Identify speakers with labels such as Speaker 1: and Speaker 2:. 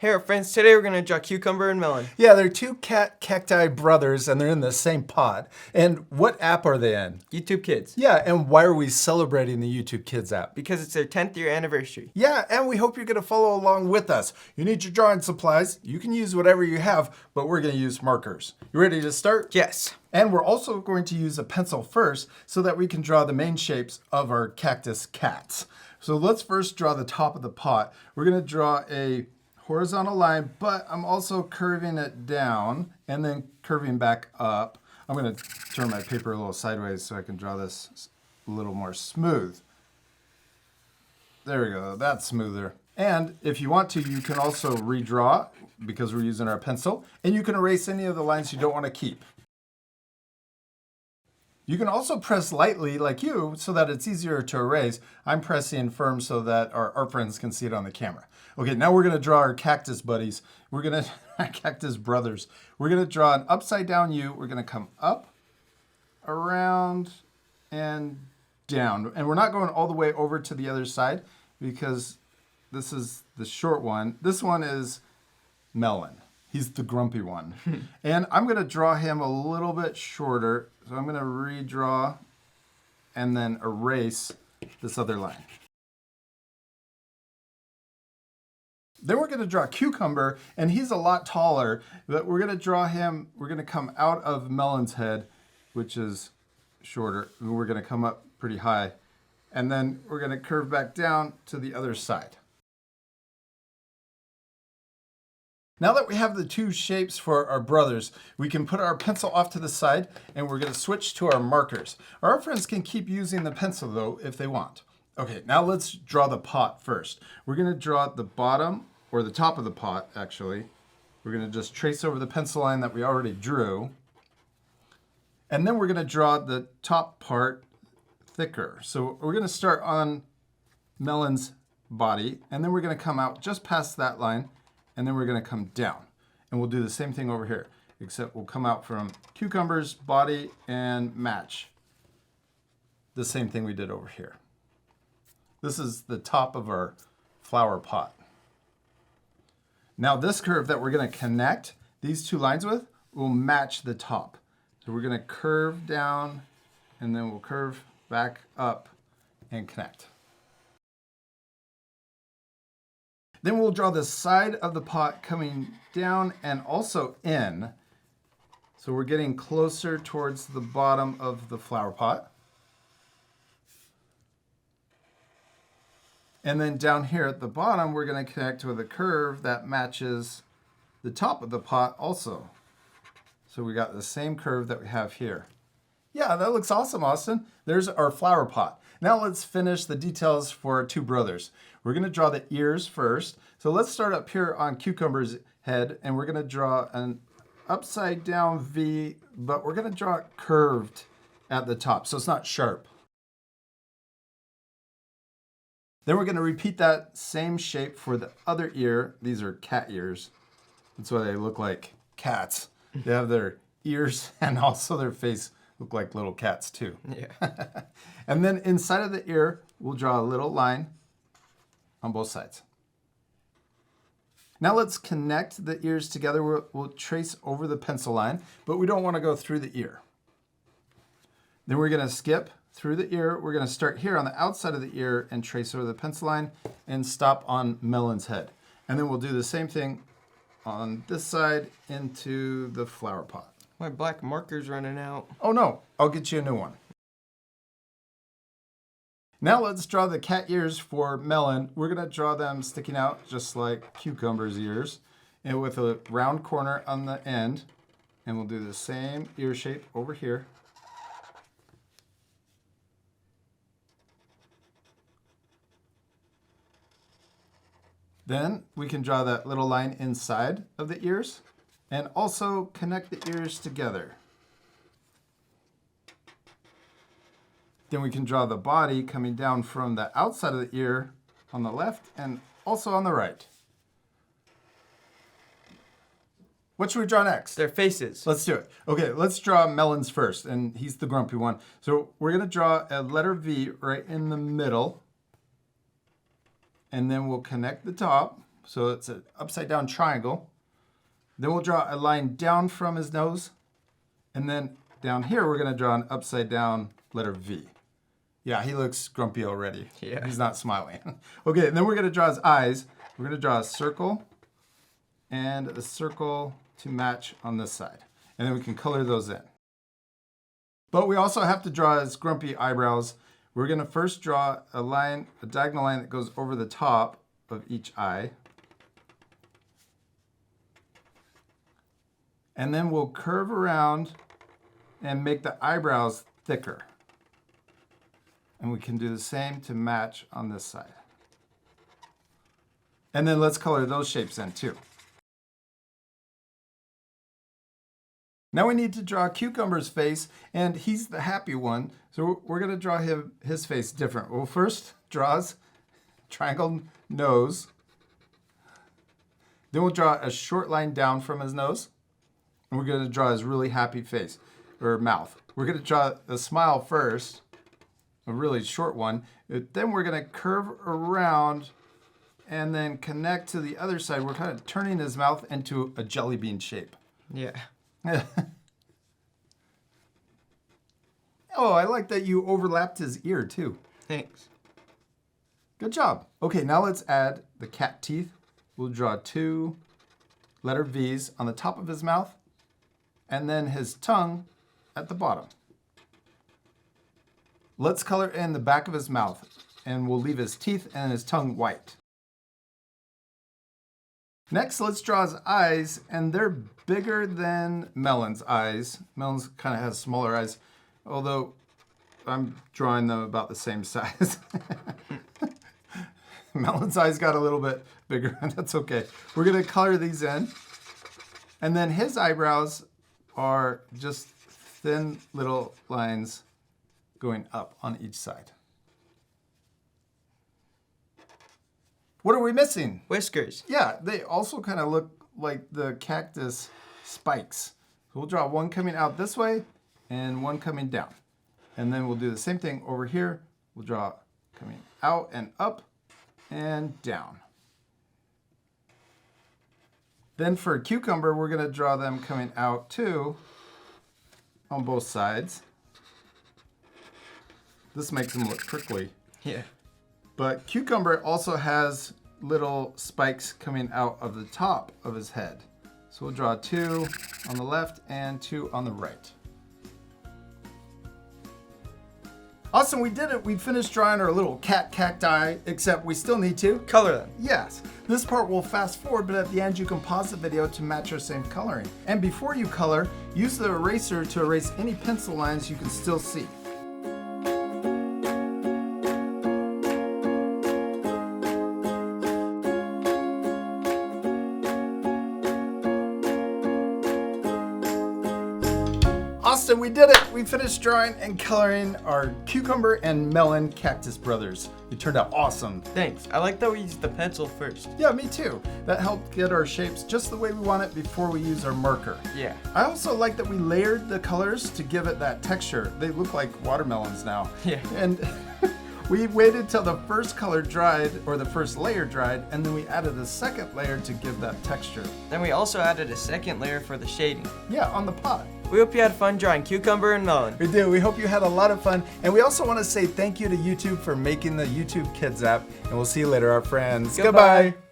Speaker 1: Hey friends, today we're going to draw Cucumber and Melon.
Speaker 2: Yeah, they're two Cat-Cacti brothers and they're in the same pot. And what app are they in?
Speaker 1: YouTube Kids.
Speaker 2: Yeah, and why are we celebrating the YouTube Kids app?
Speaker 1: Because it's their 10th year anniversary.
Speaker 2: Yeah, and we hope you're going to follow along with us. You need your drawing supplies. You can use whatever you have, but we're going to use markers. You ready to start?
Speaker 1: Yes.
Speaker 2: And we're also going to use a pencil first so that we can draw the main shapes of our cactus cats. So let's first draw the top of the pot. We're going to draw a horizontal line, but I'm also curving it down and then curving back up. I'm going to turn my paper a little sideways so I can draw this a little more smooth. There we go, that's smoother. And if you want to, you can also redraw because we're using our pencil, and you can erase any of the lines you don't want to keep. You can also press lightly like you so that it's easier to erase. I'm pressing firm so that our friends can see it on the camera. Okay, now we're going to draw our cactus buddies. We're going to, cactus brothers. We're going to draw an upside down U. We're going to come up, around, and down. And we're not going all the way over to the other side because this is the short one. This one is Melon. He's the grumpy one. And I'm going to draw him a little bit shorter. So I'm going to redraw and then erase this other line. Then we're going to draw Cucumber, and he's a lot taller, but we're going to draw him, we're going to come out of Melon's head, which is shorter, and we're going to come up pretty high. And then we're going to curve back down to the other side. Now that we have the two shapes for our brothers, we can put our pencil off to the side and we're going to switch to our markers. Our friends can keep using the pencil though if they want. Okay, now let's draw the pot first. We're going to draw the bottom, or the top of the pot actually. We're going to just trace over the pencil line that we already drew. And then we're going to draw the top part thicker. So we're going to start on Melon's body, and then we're going to come out just past that line. And then we're going to come down. And we'll do the same thing over here, except we'll come out from Cucumber's body and match the same thing we did over here. This is the top of our flower pot. Now this curve that we're going to connect these two lines with will match the top. So we're going to curve down and then we'll curve back up and connect. Then we'll draw the side of the pot coming down and also in. So we're getting closer towards the bottom of the flower pot. And then down here at the bottom, we're going to connect with a curve that matches the top of the pot also. So we got the same curve that we have here. Yeah, that looks awesome, Austin. There's our flower pot. Now let's finish the details for our two brothers. We're going to draw the ears first. So let's start up here on Cucumber's head, and we're going to draw an upside down V, but we're going to draw it curved at the top, so it's not sharp. Then we're going to repeat that same shape for the other ear. These are cat ears. That's why they look like cats. They have their ears and also their face look like little cats too.
Speaker 1: Yeah.
Speaker 2: And then inside of the ear, we'll draw a little line on both sides. Now let's connect the ears together. We'll trace over the pencil line, but we don't want to go through the ear. Then we're going to skip through the ear. We're going to start here on the outside of the ear and trace over the pencil line and stop on Melon's head. And then we'll do the same thing on this side into the flower pot.
Speaker 1: My black marker's running out.
Speaker 2: Oh no, I'll get you a new one. Now let's draw the cat ears for Melon. We're going to draw them sticking out just like Cucumber's ears, and with a round corner on the end. And we'll do the same ear shape over here. Then we can draw that little line inside of the ears and also connect the ears together. Then we can draw the body coming down from the outside of the ear on the left and also on the right. What should we draw next?
Speaker 1: Their faces.
Speaker 2: Let's do it. Okay, let's draw Melon's first, and he's the grumpy one. So we're going to draw a letter V right in the middle, and then we'll connect the top. So it's an upside down triangle. Then we'll draw a line down from his nose. And then down here, we're gonna draw an upside down letter V. Yeah, he looks grumpy already.
Speaker 1: Yeah.
Speaker 2: He's not smiling. Okay, and then we're gonna draw his eyes. We're gonna draw a circle and a circle to match on this side. And then we can color those in. But we also have to draw his grumpy eyebrows. We're gonna first draw a line, a diagonal line that goes over the top of each eye. And then we'll curve around and make the eyebrows thicker. And we can do the same to match on this side. And then let's color those shapes in too. Now we need to draw Cucumber's face, and he's the happy one. So we're gonna draw his face different. We'll first draw his triangle nose. Then we'll draw a short line down from his nose. And we're gonna draw his really happy face, or mouth. We're gonna draw a smile first, a really short one. Then we're gonna curve around and then connect to the other side. We're kind of turning his mouth into a jelly bean shape.
Speaker 1: Yeah.
Speaker 2: Oh, I like that you overlapped his ear too.
Speaker 1: Thanks.
Speaker 2: Good job. Okay, now let's add the cat teeth. We'll draw 2 letter V's on the top of his mouth and then his tongue at the bottom. Let's color in the back of his mouth, and we'll leave his teeth and his tongue white. Next, let's draw his eyes, and they're bigger than Melon's eyes. Melon's kind of has smaller eyes, although I'm drawing them about the same size. Melon's eyes got a little bit bigger, and that's okay. We're gonna color these in. And then his eyebrows are just thin little lines going up on each side. What are we missing?
Speaker 1: Whiskers.
Speaker 2: Yeah, they also kind of look like the cactus spikes. So we'll draw one coming out this way and one coming down. And then we'll do the same thing over here. We'll draw coming out and up and down. Then for Cucumber, we're gonna draw them coming out too on both sides. This makes them look prickly.
Speaker 1: Yeah.
Speaker 2: But Cucumber also has little spikes coming out of the top of his head. So we'll draw 2 on the left and 2 on the right. Awesome, we did it. We finished drawing our little cat-cacti, except we still need to
Speaker 1: Color them.
Speaker 2: Yes, this part will fast forward, but at the end you can pause the video to match our same coloring. And before you color, use the eraser to erase any pencil lines you can still see. Austin, we did it! We finished drawing and coloring our Cucumber and Melon cactus brothers. It turned out awesome.
Speaker 1: Thanks. I like that we used the pencil first.
Speaker 2: Yeah, me too. That helped get our shapes just the way we want it before we use our marker.
Speaker 1: Yeah.
Speaker 2: I also like that we layered the colors to give it that texture. They look like watermelons now.
Speaker 1: Yeah.
Speaker 2: And we waited till the first color dried, or the first layer dried, and then we added a second layer to give that texture.
Speaker 1: Then we also added a second layer for the shading.
Speaker 2: Yeah, on the pot.
Speaker 1: We hope you had fun drawing Cucumber and Melon.
Speaker 2: We do. We hope you had a lot of fun. And we also want to say thank you to YouTube for making the YouTube Kids app. And we'll see you later, our friends.
Speaker 1: Goodbye.
Speaker 2: Goodbye.